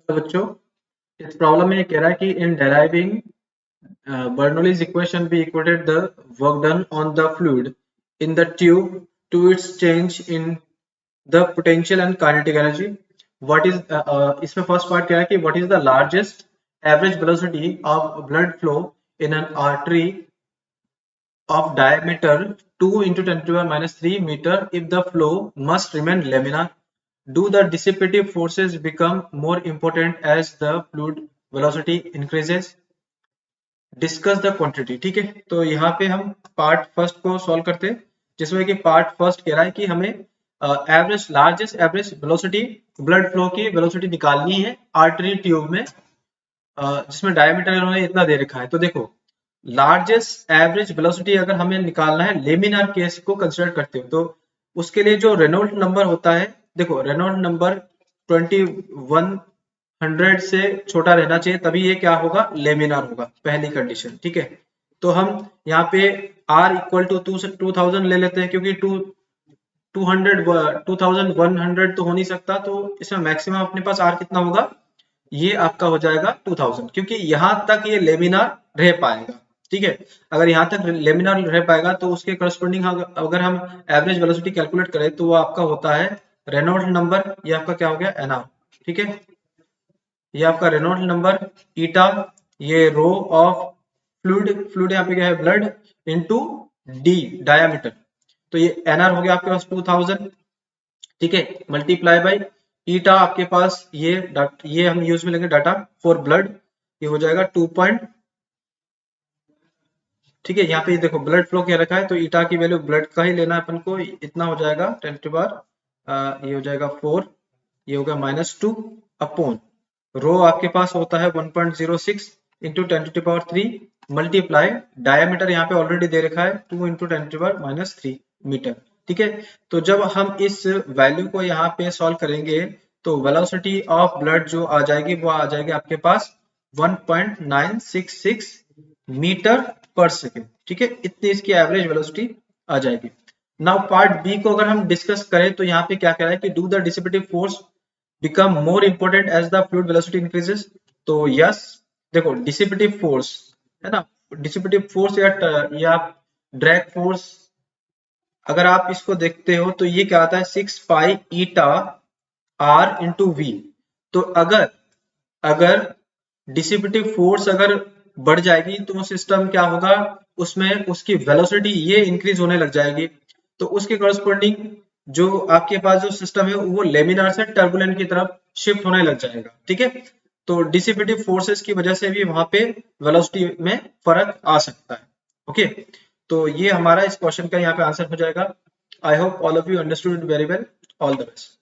तो बच्चों इस प्रॉब्लम में ये कह रहा है कि इन deriving Bernoulli's equation we equated the work done on the fluid in the tube to its change in the potential and kinetic energy. What is इसमें फर्स्ट पार्ट क्या है कि what is the largest average velocity of blood flow in an artery of diameter 2 into 10 to the power minus 3 meter if the flow must remain laminar? Do the dissipative forces become more important as the fluid velocity increases? Discuss the quantity. ठीक है, तो यहाँ पे हम part first को solve करते हैं, जिसमें कि पार्ट फर्स्ट कह रहा है कि हमें average largest average velocity blood flow की वेलोसिटी निकालनी है आर्टरी ट्यूब में, जिसमें डायमीटर इन्होंने इतना दे रखा है। तो देखो लार्जेस्ट एवरेज वेलोसिटी अगर हमें निकालना है लेमिनार केस को कंसिडर करते हो तो उसके लिए जो रेनॉल्ट नंबर होता है, देखो रेनॉल्ट नंबर 2100 से छोटा रहना चाहिए, तभी ये क्या होगा लेमिनार होगा, पहली कंडीशन। ठीक है, तो हम यहाँ पे R इक्वल टू 2000 ले लेते हैं, क्योंकि 2100 तो हो नहीं सकता, तो इसमें मैक्सिमम अपने पास R कितना होगा, ये आपका हो जाएगा 2000, क्योंकि यहां तक ये लेमिनार रह पाएगा। ठीक है, अगर यहां तक लेमिनार रह पाएगा तो उसके करस्पॉन्डिंग अगर हम एवरेज वेलोसिटी कैलकुलेट करें तो वो आपका होता है रेनॉल्ट नंबर, ये आपका क्या हो गया NR। ठीक है, ये आपका रेनॉल्ट नंबर, ईटा, ये रो ऑफ फ्लूइड, फ्लूइड यहाँ पे क्या है ब्लड, इनटू डी डायामीटर, तो ये NR हो गया आपके पास 2000। ठीक है, मल्टीप्लाई बाई ईटा आपके पास ये हम यूज में लेंगे डाटा फॉर ब्लड, ये हो जाएगा 2 पॉइंट। ठीक है, यहाँ पे देखो ब्लड फ्लो क्या रखा है, तो ईटा की वैल्यू ब्लड का ही लेना है अपन को, इतना हो जाएगा 10 टू पावर ये हो जाएगा 4, ये होगा -2 अपॉन रो आपके पास होता है 1.06 into 10 to power 3 multiply diameter यहाँ पे ऑलरेडी दे रखा है 2 इंटू 10 टू पावर -3 मीटर। ठीक है, तो जब हम इस वैल्यू को यहाँ पे सॉल्व करेंगे तो वेलोसिटी ऑफ ब्लड जो आ जाएगी वो आ जाएगी आपके पास 1.966 मीटर पर सेकेंड। ठीक है, इतनी इसकी एवरेज वेलोसिटी आ जाएगी। नाउ पार्ट बी को अगर हम डिस्कस करें तो यहाँ पे क्या कह रहा है कि do the dissipative force become more important as the fluid velocity increases. तो यस, देखो डिसिपेटिव फोर्स है ना, डिसिपेटिव फोर्स या ड्रैग फोर्स, अगर आप इसको देखते हो तो ये क्या आता है 6 पाई ईटा R इंटू वी। तो अगर अगर डिसिपेटिव फोर्स अगर बढ़ जाएगी तो सिस्टम क्या होगा, उसमें उसकी वेलोसिटी ये इंक्रीज होने लग जाएगी, तो उसके करस्पॉन्डिंग जो आपके पास जो सिस्टम है वो लेमिनार से टर्बुलेंट की तरफ शिफ्ट होने लग जाएगा। ठीक है, तो डिसिपेटिव फोर्सेस की वजह से भी वहां पे वेलोसिटी में फर्क आ सकता है। ओके, तो ये हमारा इस क्वेश्चन का यहाँ पे आंसर हो जाएगा। I hope all of you understood very well. All the best.